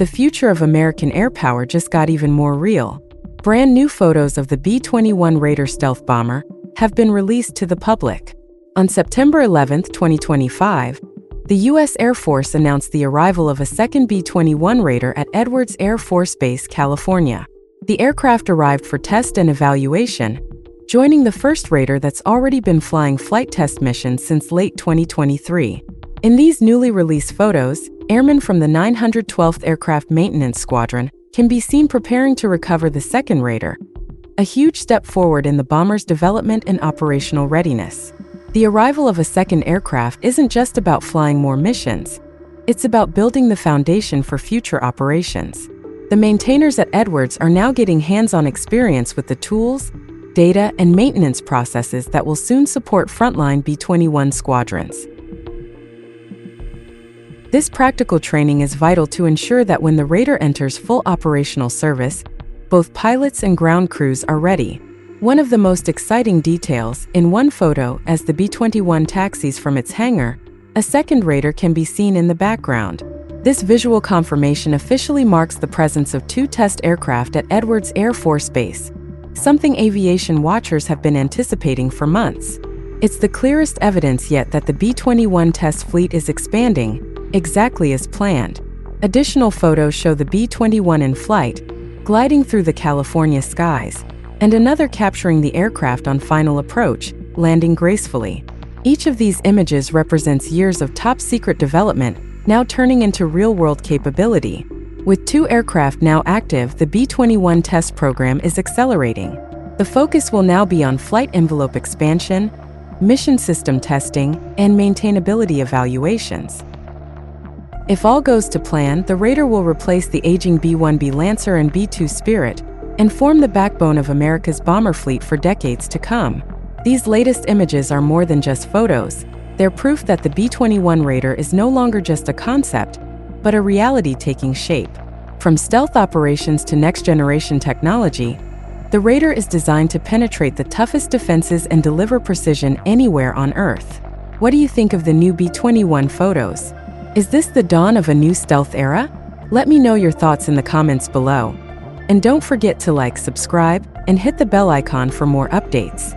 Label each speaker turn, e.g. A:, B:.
A: the future of American air power just got even more real. Brand new photos of the B-21 Raider stealth bomber have been released to the public. On September 11, 2025, the U.S. Air Force announced the arrival of a second B-21 Raider at Edwards Air Force Base, California. The aircraft arrived for test and evaluation, joining the first Raider that's already been flying flight test missions since late 2023. In these newly released photos, airmen from the 912th Aircraft Maintenance Squadron can be seen preparing to recover the second Raider, a huge step forward in the bomber's development and operational readiness. The arrival of a second aircraft isn't just about flying more missions, it's about building the foundation for future operations. The maintainers at Edwards are now getting hands-on experience with the tools, data, and maintenance processes that will soon support frontline B-21 squadrons. This practical training is vital to ensure that when the Raider enters full operational service, both pilots and ground crews are ready. One of the most exciting details, in one photo, as the B-21 taxis from its hangar, a second Raider can be seen in the background. This visual confirmation officially marks the presence of two test aircraft at Edwards Air Force Base, something aviation watchers have been anticipating for months. It's the clearest evidence yet that the B-21 test fleet is expanding, exactly as planned. Additional photos show the B-21 in flight, gliding through the California skies, and another capturing the aircraft on final approach, landing gracefully. Each of these images represents years of top-secret development now turning into real-world capability. With two aircraft now active, the B-21 test program is accelerating. The focus will now be on flight envelope expansion, mission system testing, and maintainability evaluations. If all goes to plan, the Raider will replace the aging B-1B Lancer and B-2 Spirit and form the backbone of America's bomber fleet for decades to come. These latest images are more than just photos. They're proof that the B-21 Raider is no longer just a concept, but a reality taking shape. From stealth operations to next-generation technology, the Raider is designed to penetrate the toughest defenses and deliver precision anywhere on Earth. What do you think of the new B-21 photos? Is this the dawn of a new stealth era? Let me know your thoughts in the comments below. And don't forget to like, subscribe, and hit the bell icon for more updates.